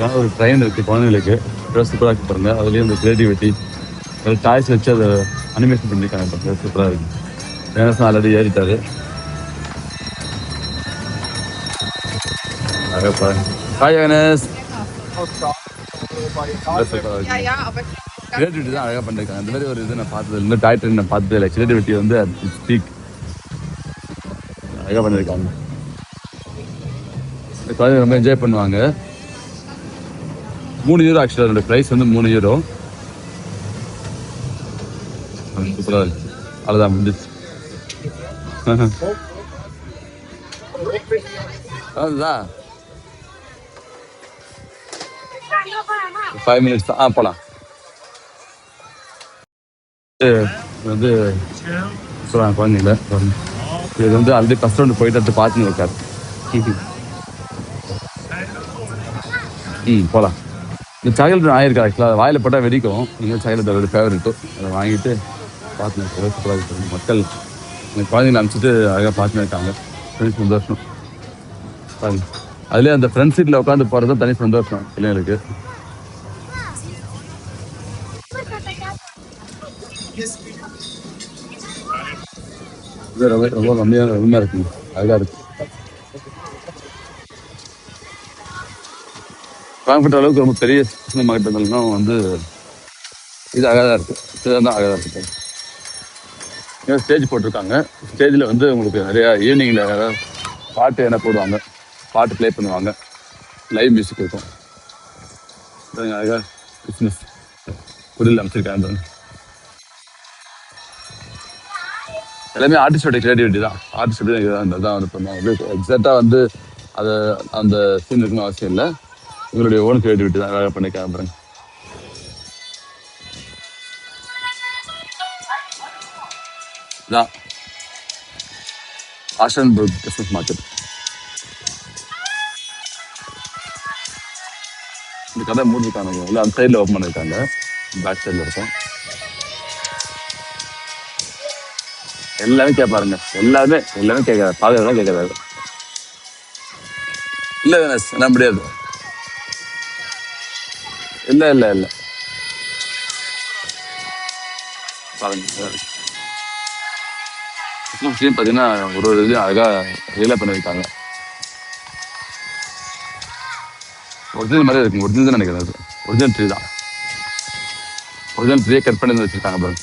ஒரு ட்ரெயின் இருக்குது குழந்தைங்களுக்கு. சூப்பராக இருக்கு பாருங்க. அதுலேயும் இந்த கிரியேட்டிவிட்டி டாய்ஸ் வச்சு அதை அனிமேஷன் பண்ணியிருக்காங்க பாருங்க. சூப்பராக இருக்கு. கணேசன் ஆல்ரெடி ஏறிட்டாரு. அழகாக பாருங்க. ஹாய் கணேஷ். கிரியேட்டிவிட்டி தான் அழகாக பண்ணியிருக்காங்க. இந்த மாதிரி ஒரு இது நான் பார்த்தது இல்லை. டாய் ட்ரெயின் நான் பார்த்ததே இல்லை. கிரியேட்டிவிட்டி வந்து ஸ்பீக் அழகாக பண்ணியிருக்காங்க. குழந்தைங்க ரொம்ப என்ஜாய் பண்ணுவாங்க. 3 யூரோ ஆக்சுவலாக அதோட ப்ரைஸ் வந்து 3 யூரோ. சூப்பராக இருக்கு. அவ்வளோதான் முடிஞ்சிச்சு. அதுதான் 5 மினிட்ஸ் தான். போகலாம். இது வந்து சொல்லுவாங்க குழந்தைங்கள. இது வந்து ஆல்ரெடி ஃபஸ்ட் ரவுண்டு போயிட்டு அடுத்து பார்த்துன்னு இருக்காரு. போகலாம். இந்த சாக்லேட் ஆகிருக்கு ஆக்சுவலாக. அதை வாயில் போட்டால் வெடிக்கும். நீங்கள் சாக்லேட் அதோட ஃபேவரெட்டோ அதை வாங்கிட்டு பார்த்துன்னு இருக்காரு. சூப்பராக இருக்கு. மக்கள் இந்த குழந்தைங்களை அனுப்பிச்சிட்டு அழகாக பார்த்துன்னு இருக்காங்க. தனி சந்தோஷம் பாருங்க. அதுலேயே அந்த ஃப்ரண்ட் சீட்டில் உட்காந்து போகிறது தான் தனி சந்தோஷம் பிள்ளைங்களுக்கு. இது ரொம்ப ரொம்ப கம்மியாக இருக்குங்க. அழகாக இருக்கு. கான்ஃபிடன்ட் அளவுக்கு ரொம்ப பெரிய சினிமா கிட்ட இருந்தாலும் வந்து இது அழகாக தான் இருக்குது. இதுதான் அழகாக இருக்குது. இங்கே ஸ்டேஜ் போட்டிருக்காங்க. ஸ்டேஜில் வந்து உங்களுக்கு நிறையா ஈவினிங்கில் பாட்டு என்ன போடுவாங்க, பாட்டு ப்ளே பண்ணுவாங்க, லைவ் மியூசிக் இருக்கும். அழகாக பிஸ்னஸ் குடில் அமைச்சிருக்காங்க. எல்லாமே ஆர்டிஸ்டோட கிரியேட்டிவிட்டி தான். ஆர்டிஸ்டோட தான் வந்து பண்ணுவாங்க. எக்ஸாக்டாக வந்து அதை அந்த சீன் இருக்குன்னு அவசியம் இல்லை. இவங்களுடைய ஓன் கிரியேட்டிவிட்டி தான் அழகாக பண்ணி கிளம்புறேங்க. இதான் ஆஷன்பர்க் கிறிஸ்மஸ் மார்க்கெட். இந்த கடை மூடிருக்காங்க. இல்லை அந்த சைடில் ஓப்பன் பண்ணியிருக்காங்க. பேக் சைடில் இருக்கும். எல்லாமே கேட்பாருங்க. எல்லாமே கேட்காது. பாதுகாப்பு கேட்காது. இல்லை கணேஷ் என்ன முடியாது. இல்லை பாருங்க. பார்த்தீங்கன்னா ஒரு இதுலையும் அழகாக ரியலாக பண்ணியிருக்காங்க. ஒரிஜினல் மாதிரி இருக்குங்க. ஒரிஜினல் தான் நினைக்கிறேன். ஒரிஜினல் ட்ரீ தான். ஒரிஜினல் ட்ரீயை கட் பண்ணி வச்சுருக்காங்க பாருங்க.